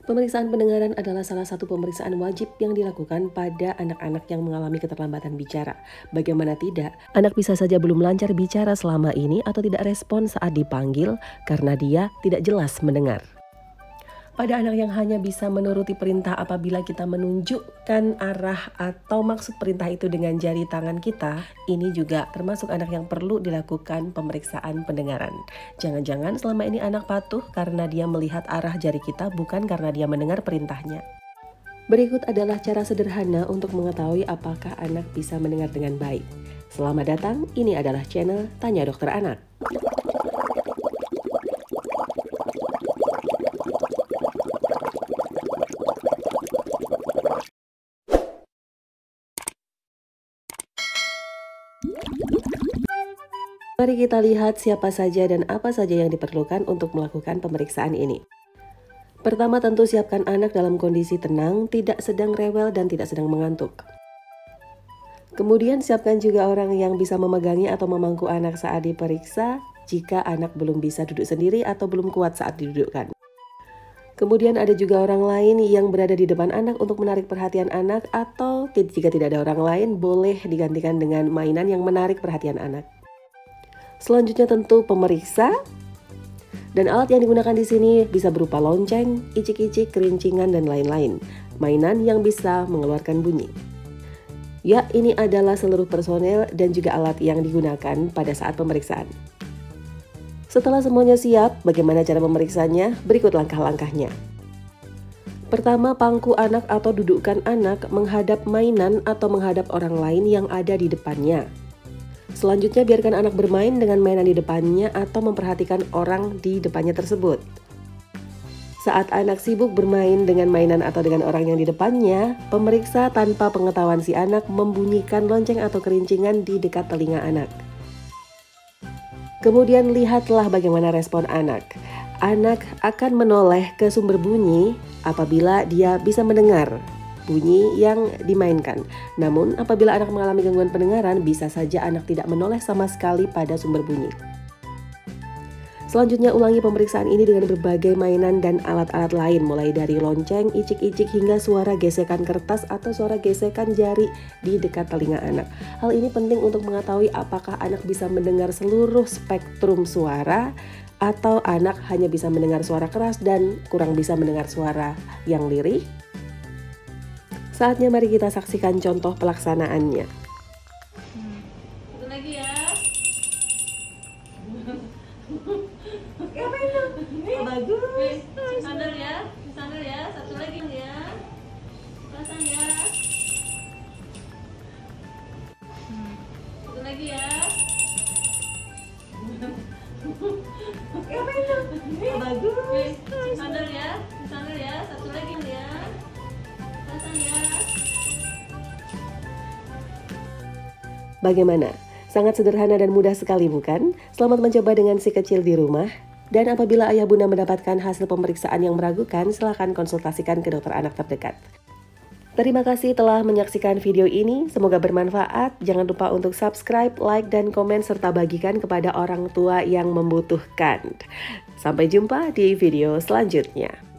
Pemeriksaan pendengaran adalah salah satu pemeriksaan wajib yang dilakukan pada anak-anak yang mengalami keterlambatan bicara. Bagaimana tidak, anak bisa saja belum lancar bicara selama ini atau tidak respon saat dipanggil karena dia tidak jelas mendengar. Pada anak yang hanya bisa menuruti perintah apabila kita menunjukkan arah atau maksud perintah itu dengan jari tangan kita, ini juga termasuk anak yang perlu dilakukan pemeriksaan pendengaran. Jangan-jangan selama ini anak patuh karena dia melihat arah jari kita, bukan karena dia mendengar perintahnya. Berikut adalah cara sederhana untuk mengetahui apakah anak bisa mendengar dengan baik. Selamat datang, ini adalah channel Tanya Dokter Anak. Mari kita lihat siapa saja dan apa saja yang diperlukan untuk melakukan pemeriksaan ini. Pertama, tentu siapkan anak dalam kondisi tenang, tidak sedang rewel dan tidak sedang mengantuk. Kemudian siapkan juga orang yang bisa memegangi atau memangku anak saat diperiksa jika anak belum bisa duduk sendiri atau belum kuat saat didudukkan. Kemudian ada juga orang lain yang berada di depan anak untuk menarik perhatian anak, atau jika tidak ada orang lain boleh digantikan dengan mainan yang menarik perhatian anak. Selanjutnya tentu pemeriksa, dan alat yang digunakan di sini bisa berupa lonceng, icik-icik, kerincingan, dan lain-lain. Mainan yang bisa mengeluarkan bunyi. Ya, ini adalah seluruh personel dan juga alat yang digunakan pada saat pemeriksaan. Setelah semuanya siap, bagaimana cara pemeriksanya? Berikut langkah-langkahnya. Pertama, pangku anak atau dudukkan anak menghadap mainan atau menghadap orang lain yang ada di depannya. Selanjutnya, biarkan anak bermain dengan mainan di depannya atau memperhatikan orang di depannya tersebut. Saat anak sibuk bermain dengan mainan atau dengan orang yang di depannya, pemeriksa tanpa pengetahuan si anak membunyikan lonceng atau kerincingan di dekat telinga anak. Kemudian lihatlah bagaimana respon anak. Anak akan menoleh ke sumber bunyi apabila dia bisa mendengar bunyi yang dimainkan. Namun apabila anak mengalami gangguan pendengaran, bisa saja anak tidak menoleh sama sekali pada sumber bunyi. Selanjutnya, ulangi pemeriksaan ini dengan berbagai mainan dan alat-alat lain, mulai dari lonceng, icik-icik, hingga suara gesekan kertas atau suara gesekan jari di dekat telinga anak. Hal ini penting untuk mengetahui apakah anak bisa mendengar seluruh spektrum suara atau anak hanya bisa mendengar suara keras dan kurang bisa mendengar suara yang lirih. Saatnya mari kita saksikan contoh pelaksanaannya. Satu lagi ya. Bagus. Sandal ya, sandal ya. Satu lagi ya. Pasang ya. Satu lagi ya. Bagus. Sandal ya, sandal ya. Satu lagi ya. Bagaimana? Sangat sederhana dan mudah sekali, bukan? Selamat mencoba dengan si kecil di rumah. Dan apabila ayah bunda mendapatkan hasil pemeriksaan yang meragukan, silakan konsultasikan ke dokter anak terdekat. Terima kasih telah menyaksikan video ini. Semoga bermanfaat. Jangan lupa untuk subscribe, like, dan komen, serta bagikan kepada orang tua yang membutuhkan. Sampai jumpa di video selanjutnya.